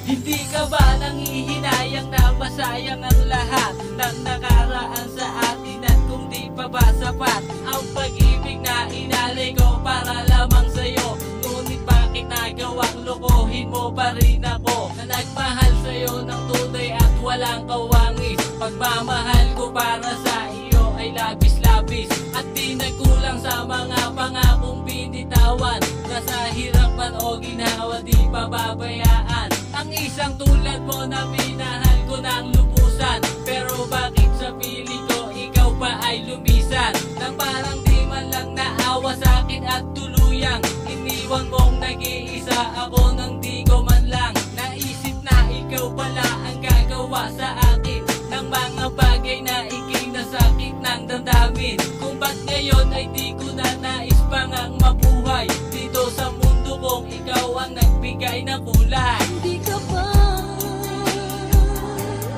Hindi ka ba nanghihinayang na masayang ang lahat ng nakaraan sa atin at kung di pa ba sapat ang pag-ibig na inalay ko para lamang sa'yo? Ngunit bakit nagawang lokohin mo pa rin ako na nagmahal sa'yo ng tunay at walang kawangis? Pagmamahal ko para sa iyo ay labis-labis at di nagkulang sa mga pangakong binitawan. Nasa hirapan o ginawa di pababayaan ang isang tulad mo na minahal ko ng lubusan. Pero bakit sa piling ko ikaw pa ay lumisan? Nang parang di man lang naawa sa akin at tuluyang iniwan mong nag-iisa ako nang di ko man lang naisip na ikaw pala ang gagawa sa akin ng mga bagay na ikinasakit ng damdamin. Kung ba't ngayon ay di ko na nais pang ang mabuhay dito sa mundo kong ikaw ang nagbigay ng kulay. Hindi ka ba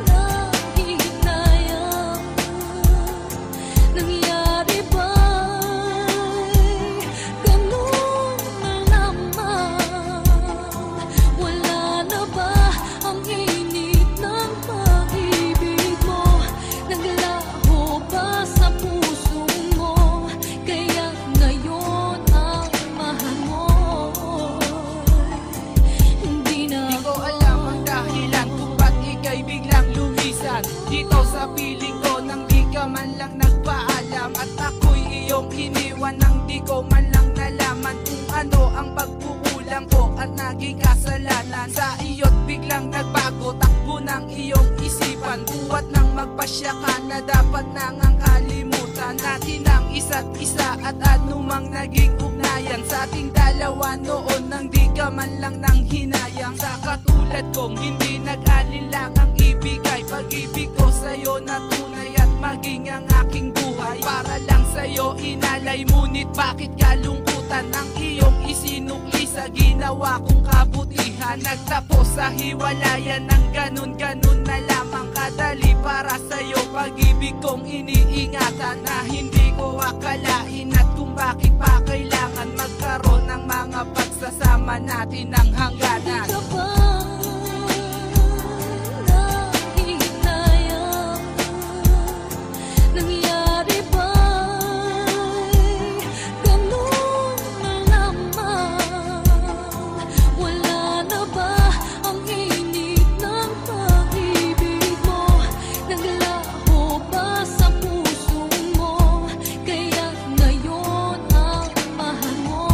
nanghihinayang? Nangyari ba ganun na lamang? Wala na ba ang init ng pag-ibig mo? Naglaho ba sa puso mo? Kaya ngayon ang mahal mo hindi na Di ko alam ang dahilan kung ba't ika'y biglang lumisan dito sa piling ko nang di ka man lang nagpaalam. At ako'y iyong iniwan nang di ko man lang nalaman kung ano ang pagkukulang ko at naging kasalanan sa iyo't biglang nagbago takbo ng iyong isipan. Buwat nang magpasya ka na dapat nang ang kalimutan natin ang isa't isa at anumang naging ugnayan sa ating dalawa noon nang di ka man lang nang hinayang. Sa katulad kong hindi nag-alinlang ang ibigay pag-ibig ko sa'yo na tunay at maging ang aking buhay. Para lang sa'yo inalay, ngunit bakit kalungkutan ang iyong isinukli sa ginawa kong kabutihan? Nagtapos sa hiwalayan ng ganun-ganun na lamang kadali para sa'yo pag-ibig kong iniingatan na hindi ko akalain. At kung bakit pa kailangan magkaroon ng mga pagsasama natin ng hangganan. Hindi ka ba nanghihinayang? Nangyari ba ganun na lamang? Wala na ba ang init ng pag-ibig mo? Naglaho ba sa puso mo? Kaya ngayon ang mahal mo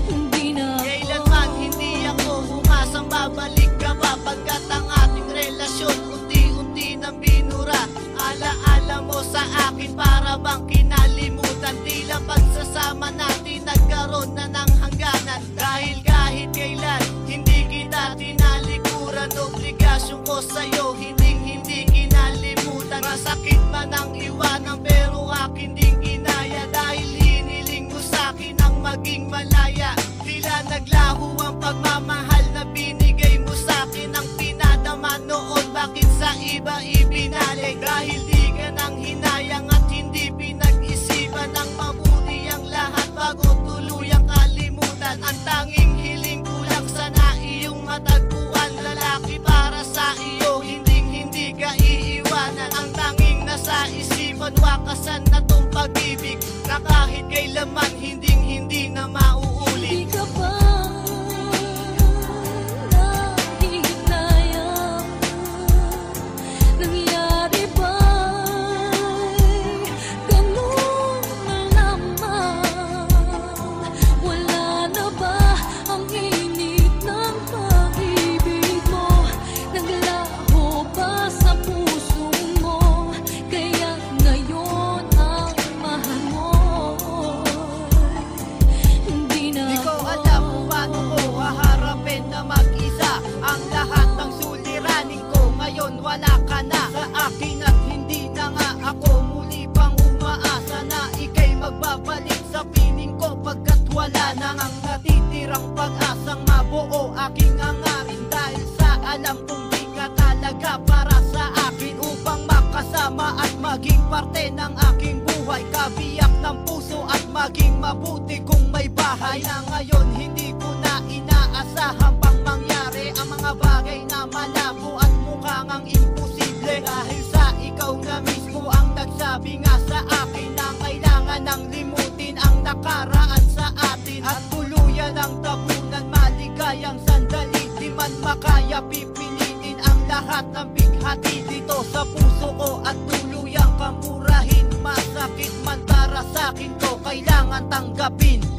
hindi na Kailanman hindi ako umasang babalik ka pa pagkat ang ating relasyon unti-unti nang binura. Alaala mo sa akin para bang kinalimutan, tila pagsasama natin nagkaroon na ng hangganan. Dahil kahit kailan hindi kita tinalikuran, obligasyon ko sa'yo hindi kinalimutan. Masakit man ang iwanan pero akin ding kinaya dahil hiniling mo sa'kin ang maging malaya. Tila naglaho ang pagmamahal na binigay mo sa'kin, ang pinadama noon bakit sa iba ibinalik? Dahil di ka nang hinayang at hindi pinag-isipan ng mabuti ang lahat bago tuluyang kalimutan. Ang tanging hiling ko lang sana iyong matagpuan, lalaki para sa iyo hindi ka iiwanan. Ang tanging nasa isipan wakasan na tong pag-ibig na kahit kailanman hindi na mauulit. Hindi ka ba nanghihinayang? Nangyari ba ganun na lamang? Wala na ba ang init ng pag-ibig mo? Naglaho ba sa puso mo? Kaya ngayon ang mahal mo hindi na Di ko alam kung paano ko haharapin na mag-isa ang lahat ng suliranin ko. Ngayon wala ka na sa akin at hindi na nga ako muli pang umaasa na ika'y magbabalik sa piling ko pagkat wala na ang natitirang pag-asang mabuo aking hangarin. Dahil sa alam kong di ka talaga para sa akin upang makasama at maging parte ng aking buhay. Kabiyak ng puso at maging mabuti kung may bahay na ngayon hindi ko na inaasahan pang man makaya, pipiliin ang lahat ng bighati dito sa puso ko at tuluyang kamurahin. Masakit man para sa'kin to, kailangan tanggapin.